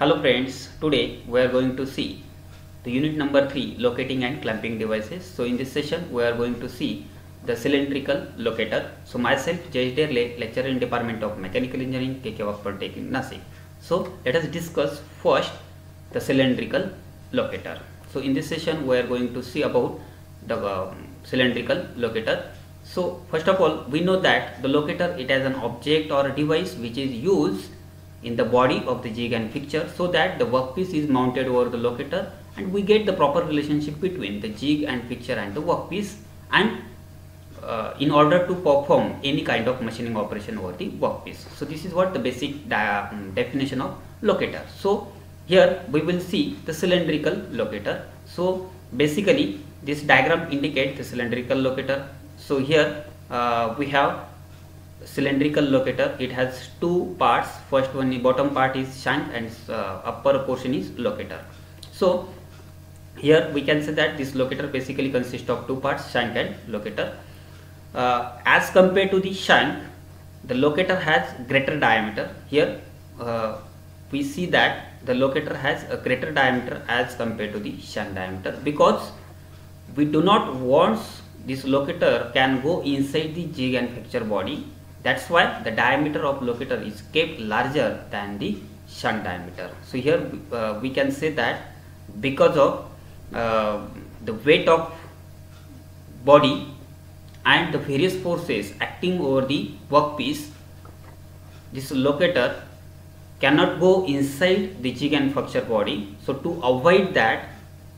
Hello friends, today we are going to see the unit number 3, locating and clamping devices. So in this session we are going to see the cylindrical locator. So myself Jayesh Derle, lecturer in Department of Mechanical Engineering, KK Wagh Polytechnic, Nasik. So let us discuss first the cylindrical locator. So in this session we are going to see about the cylindrical locator. So first of all, we know that the locator, it has an object or a device which is used in the body of the jig and fixture, so that the workpiece is mounted over the locator and we get the proper relationship between the jig and fixture and the workpiece, and in order to perform any kind of machining operation over the workpiece. So this is what the basic definition of locator. So here we will see the cylindrical locator. So basically this diagram indicates the cylindrical locator. So here we have cylindrical locator. It has two parts. First one, the bottom part is shank and upper portion is locator. So here we can say that this locator basically consists of two parts, shank and locator. As compared to the shank, the locator has greater diameter. Here we see that the locator has a greater diameter as compared to the shank diameter, because we do not want this locator can go inside the jig and fixture body. That's why the diameter of locator is kept larger than the shank diameter. So here we can say that because of the weight of body and the various forces acting over the workpiece, this locator cannot go inside the jig and fixture body. So to avoid that,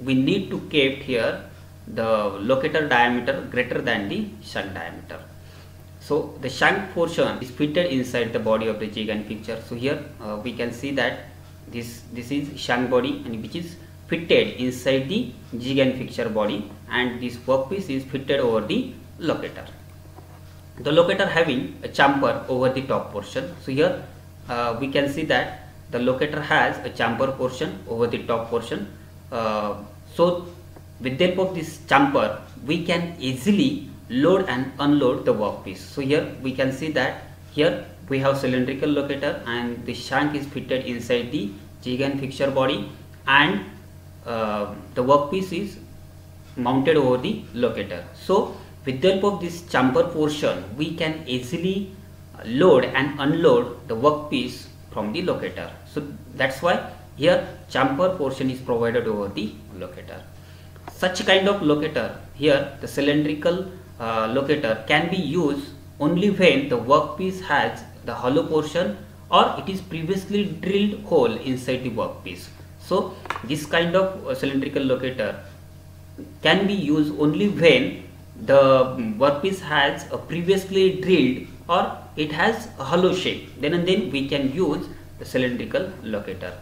we need to keep here the locator diameter greater than the shank diameter. So the shank portion is fitted inside the body of the jig and fixture. So here we can see that this is shank body, and which is fitted inside the jig and fixture body, and this workpiece is fitted over the locator. The locator having a chamfer over the top portion. So here we can see that the locator has a chamfer portion over the top portion. So with the help of this chamfer, we can easily load and unload the workpiece. So here we can see that here we have cylindrical locator and the shank is fitted inside the jig and fixture body, and the workpiece is mounted over the locator. So with the help of this chamfer portion, we can easily load and unload the workpiece from the locator. So that's why here chamfer portion is provided over the locator. Such kind of locator, here the cylindrical locator can be used only when the workpiece has the hollow portion or it is previously drilled hole inside the workpiece. So this kind of cylindrical locator can be used only when the workpiece has a previously drilled or it has a hollow shape. Then and then we can use the cylindrical locator.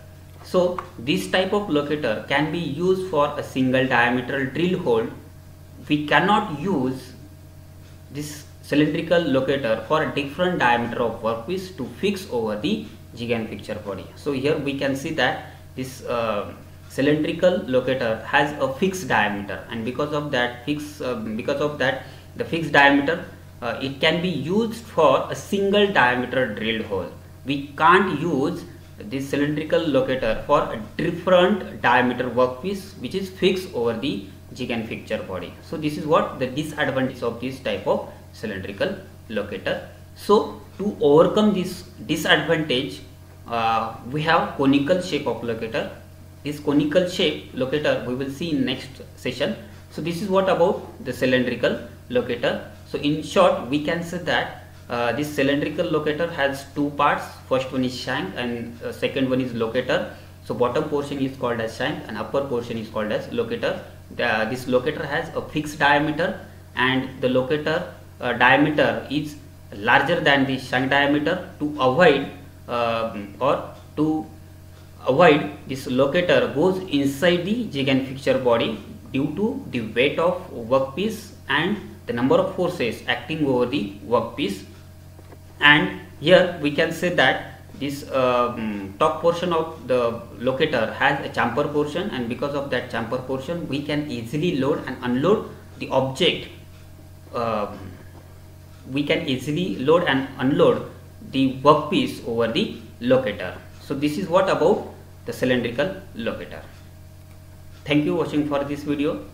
So this type of locator can be used for a single diameter drill hole. We cannot use this cylindrical locator for a different diameter of workpiece to fix over the jig and fixture body. So here we can see that this cylindrical locator has a fixed diameter, and because of that the fixed diameter, it can be used for a single diameter drilled hole. We can't use this cylindrical locator for a different diameter workpiece which is fixed over the jig and fixture body. So this is what the disadvantage of this type of cylindrical locator. So to overcome this disadvantage, we have conical shape of locator. This conical shape locator we will see in next session. So this is what about the cylindrical locator. So in short, we can say that this cylindrical locator has two parts. First one is shank and second one is locator. So bottom portion is called as shank and upper portion is called as locator. This locator has a fixed diameter, and the locator diameter is larger than the shank diameter. To avoid this locator goes inside the jig and fixture body due to the weight of workpiece and the number of forces acting over the workpiece. And here we can say that this top portion of the locator has a chamfer portion, and because of that chamfer portion we can easily load and unload the object. We can easily load and unload the workpiece over the locator. So this is what about the cylindrical locator. Thank you watching for this video.